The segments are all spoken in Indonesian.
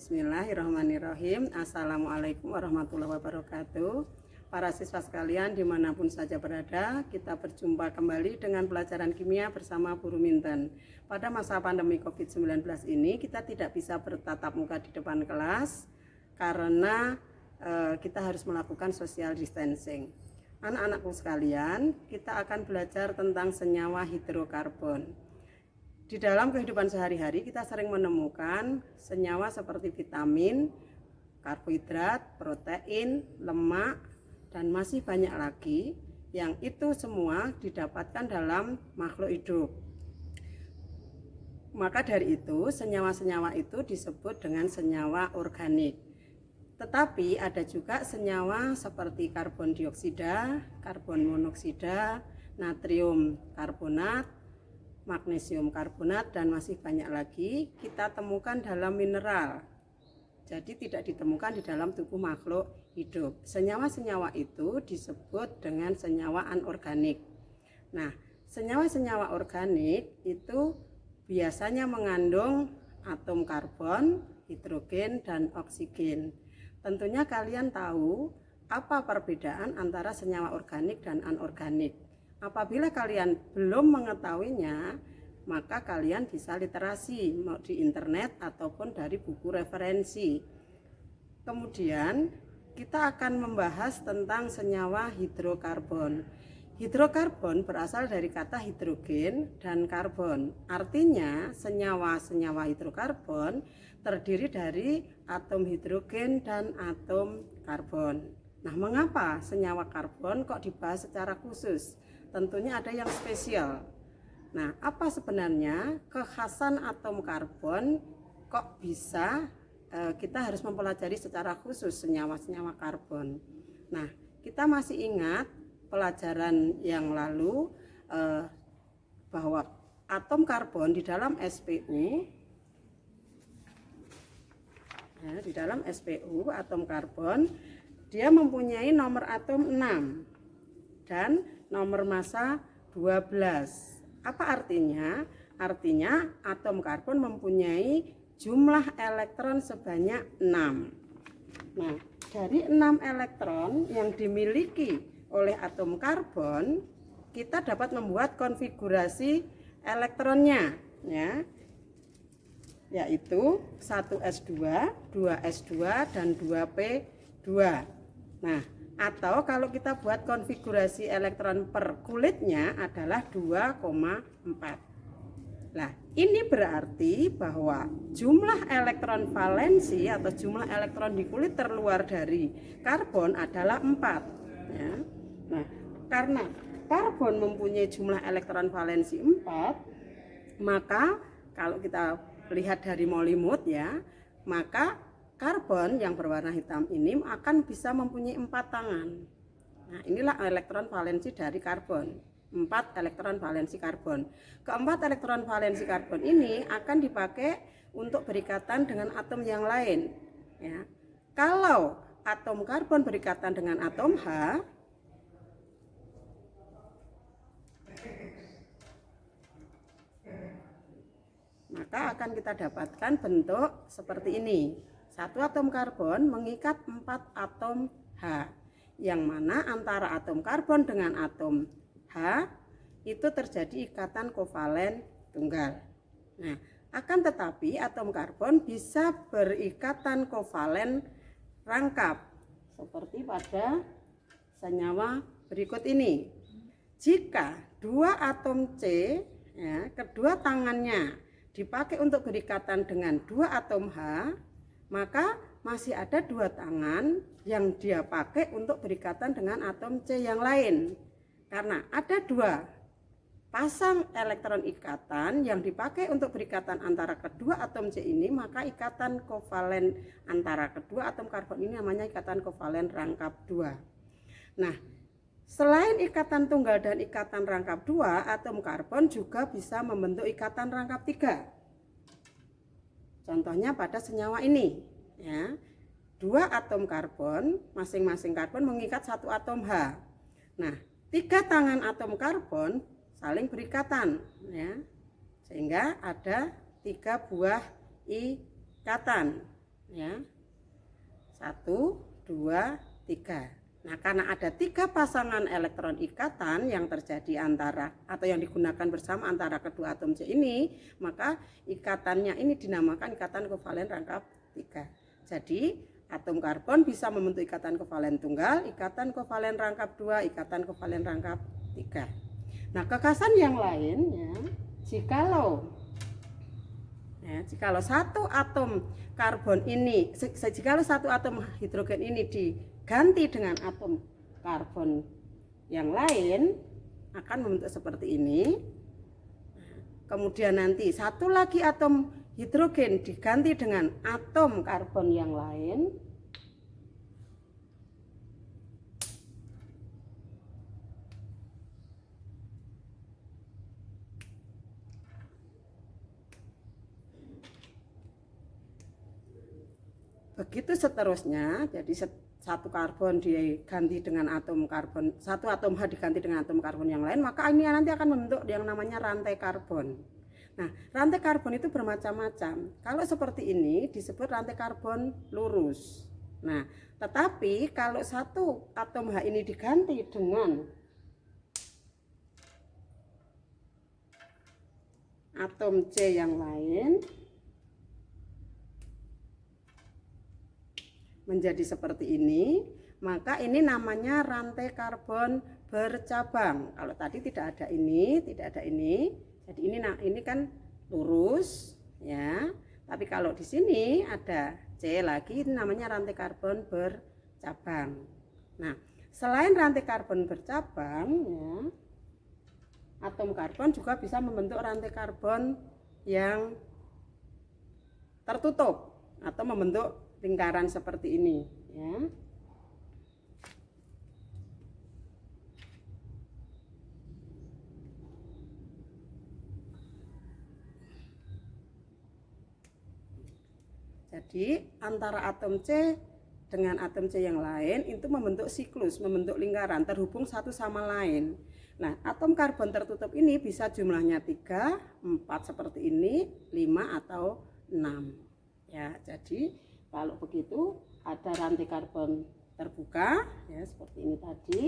Bismillahirrahmanirrahim. Assalamualaikum warahmatullahi wabarakatuh. Para siswa sekalian dimanapun saja berada, kita berjumpa kembali dengan pelajaran kimia bersama Bu Ruminten. Pada masa pandemi COVID-19 ini kita tidak bisa bertatap muka di depan kelas karena kita harus melakukan social distancing. Anak-anakku sekalian, kita akan belajar tentang senyawa hidrokarbon. Di dalam kehidupan sehari-hari kita sering menemukan senyawa seperti vitamin, karbohidrat, protein, lemak, dan masih banyak lagi yang itu semua didapatkan dalam makhluk hidup. Maka dari itu senyawa-senyawa itu disebut dengan senyawa organik. Tetapi ada juga senyawa seperti karbon dioksida, karbon monoksida, natrium karbonat, magnesium karbonat, dan masih banyak lagi kita temukan dalam mineral. Jadi tidak ditemukan di dalam tubuh makhluk hidup. Senyawa-senyawa itu disebut dengan senyawa anorganik. Nah, senyawa-senyawa organik itu biasanya mengandung atom karbon, hidrogen, dan oksigen. Tentunya kalian tahu apa perbedaan antara senyawa organik dan anorganik. Apabila kalian belum mengetahuinya, maka kalian bisa literasi mau di internet ataupun dari buku referensi. Kemudian kita akan membahas tentang senyawa hidrokarbon. Hidrokarbon berasal dari kata hidrogen dan karbon. Artinya senyawa-senyawa hidrokarbon terdiri dari atom hidrogen dan atom karbon. Nah, mengapa senyawa karbon kok dibahas secara khusus? Tentunya ada yang spesial. Nah, apa sebenarnya kekhasan atom karbon kok bisa kita harus mempelajari secara khusus senyawa-senyawa karbon? Nah, kita masih ingat pelajaran yang lalu bahwa atom karbon di dalam SPU, di dalam SPU atom karbon dia mempunyai nomor atom 6 dan nomor massa 12. Apa artinya? Artinya atom karbon mempunyai jumlah elektron sebanyak 6. Nah, dari 6 elektron yang dimiliki oleh atom karbon, kita dapat membuat konfigurasi elektronnya, ya, yaitu 1s2, 2s2, dan 2p2. Nah, atau kalau kita buat konfigurasi elektron per kulitnya adalah 2,4. Nah, ini berarti bahwa jumlah elektron valensi atau jumlah elektron di kulit terluar dari karbon adalah 4. Ya. Nah, karena karbon mempunyai jumlah elektron valensi 4, maka kalau kita lihat dari Molymouth, ya, maka karbon yang berwarna hitam ini akan bisa mempunyai 4 tangan. Nah, inilah elektron valensi dari karbon. 4 elektron valensi karbon. Keempat elektron valensi karbon ini akan dipakai untuk berikatan dengan atom yang lain. Ya. Kalau atom karbon berikatan dengan atom H, maka akan kita dapatkan bentuk seperti ini. Satu atom karbon mengikat 4 atom H, yang mana antara atom karbon dengan atom H itu terjadi ikatan kovalen tunggal. Nah, akan tetapi atom karbon bisa berikatan kovalen rangkap seperti pada senyawa berikut ini. Jika dua atom C, ya, kedua tangannya dipakai untuk berikatan dengan 2 atom H, maka masih ada 2 tangan yang dia pakai untuk berikatan dengan atom C yang lain. Karena ada 2 pasang elektron ikatan yang dipakai untuk berikatan antara kedua atom C ini, maka ikatan kovalen antara kedua atom karbon ini namanya ikatan kovalen rangkap 2. Nah, selain ikatan tunggal dan ikatan rangkap 2, atom karbon juga bisa membentuk ikatan rangkap 3. Contohnya pada senyawa ini, ya, 2 atom karbon, masing-masing karbon mengikat 1 atom H. Nah, 3 tangan atom karbon saling berikatan, ya, sehingga ada 3 buah ikatan. Ya. 1, 2, 3. Nah, karena ada 3 pasangan elektron ikatan yang terjadi antara atau yang digunakan bersama antara kedua atom C ini, maka ikatannya ini dinamakan ikatan kovalen rangkap 3. Jadi, atom karbon bisa membentuk ikatan kovalen tunggal, ikatan kovalen rangkap 2, ikatan kovalen rangkap 3. Nah, kekasan yang lain ya, jikalau satu atom karbon ini, jikalau satu atom hidrogen ini diganti dengan atom karbon yang lain, akan membentuk seperti ini. Kemudian nanti satu lagi atom hidrogen diganti dengan atom karbon yang lain, begitu seterusnya. Jadi satu karbon diganti dengan atom karbon, satu atom H diganti dengan atom karbon yang lain, maka ini nanti akan membentuk yang namanya rantai karbon. Nah, rantai karbon itu bermacam-macam. Kalau seperti ini disebut rantai karbon lurus. Nah, tetapi kalau satu atom H ini diganti dengan atom C yang lain, menjadi seperti ini, maka ini namanya rantai karbon bercabang. Kalau tadi tidak ada ini, jadi ini kan lurus ya. Tapi kalau di sini ada C lagi, ini namanya rantai karbon bercabang. Nah, selain rantai karbon bercabang ya, atom karbon juga bisa membentuk rantai karbon yang tertutup atau membentuk lingkaran seperti ini ya. Jadi antara atom C dengan atom C yang lain itu membentuk siklus, membentuk lingkaran terhubung satu sama lain. Nah, atom karbon tertutup ini bisa jumlahnya 3, 4 seperti ini, 5 atau 6 ya. Jadi kalau begitu ada rantai karbon terbuka ya seperti ini tadi.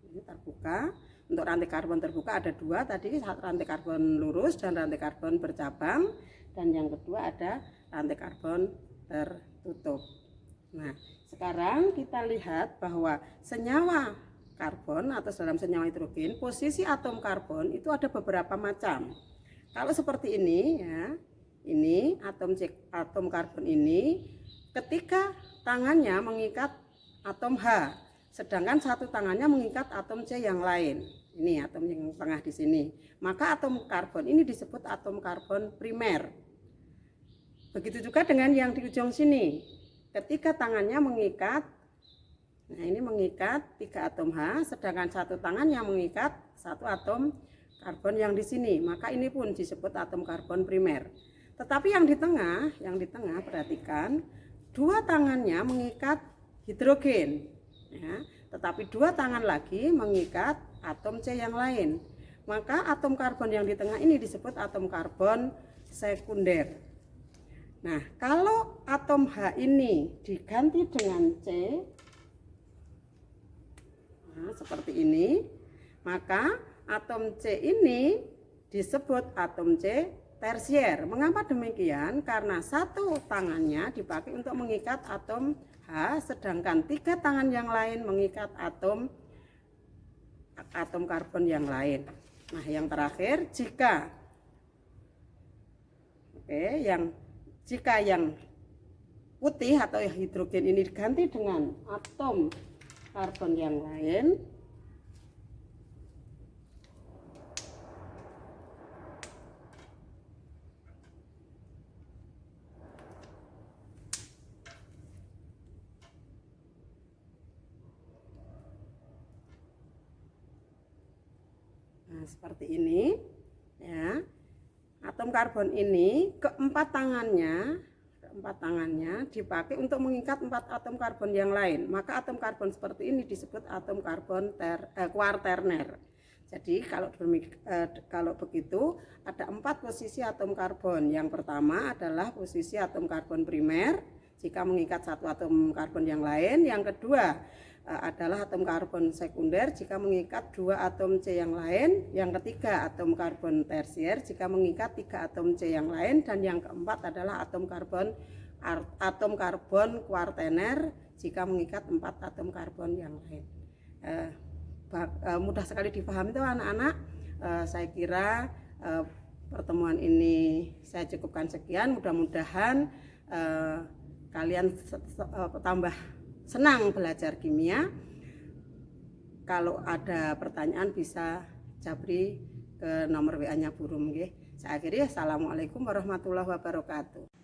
Ini terbuka. Untuk rantai karbon terbuka ada 2 tadi, rantai karbon lurus dan rantai karbon bercabang, dan yang kedua ada rantai karbon tertutup. Nah, sekarang kita lihat bahwa senyawa karbon atau dalam senyawa hidrogen, posisi atom karbon itu ada beberapa macam. Kalau seperti ini ya, ini atom karbon ini ketika tangannya mengikat atom H, sedangkan satu tangannya mengikat atom C yang lain. Ini atom yang tengah di sini. Maka atom karbon ini disebut atom karbon primer. Begitu juga dengan yang di ujung sini. Ketika tangannya mengikat, nah ini mengikat 3 atom H, sedangkan satu tangan yang mengikat satu atom karbon yang di sini, maka ini pun disebut atom karbon primer. Tetapi yang di tengah perhatikan, 2 tangannya mengikat hidrogen, ya, tetapi 2 tangan lagi mengikat atom C yang lain. Maka atom karbon yang di tengah ini disebut atom karbon sekunder. Nah, kalau atom H ini diganti dengan C, nah, seperti ini, maka atom C ini disebut atom C tersier. Mengapa demikian? Karena satu tangannya dipakai untuk mengikat atom H, sedangkan 3 tangan yang lain mengikat atom karbon yang lain. Nah, yang terakhir, jika yang putih atau hidrogen ini diganti dengan atom karbon yang lain, nah seperti ini ya. Atom karbon ini keempat tangannya dipakai untuk mengikat 4 atom karbon yang lain. Maka atom karbon seperti ini disebut atom karbon kuarterner. Jadi kalau begitu ada 4 posisi atom karbon. Yang pertama adalah posisi atom karbon primer jika mengikat satu atom karbon yang lain. Yang kedua adalah atom karbon sekunder jika mengikat 2 atom C yang lain. Yang ketiga atom karbon tersier jika mengikat 3 atom C yang lain. Dan yang keempat adalah atom karbon kuartener jika mengikat 4 atom karbon yang lain. Mudah sekali dipahami itu anak-anak. Saya kira pertemuan ini saya cukupkan sekian. Mudah-mudahan kalian tambah senang belajar kimia. Kalau ada pertanyaan bisa japri ke nomor WA-nya Bu Rum nggih. Saya akhiri, assalamualaikum warahmatullahi wabarakatuh.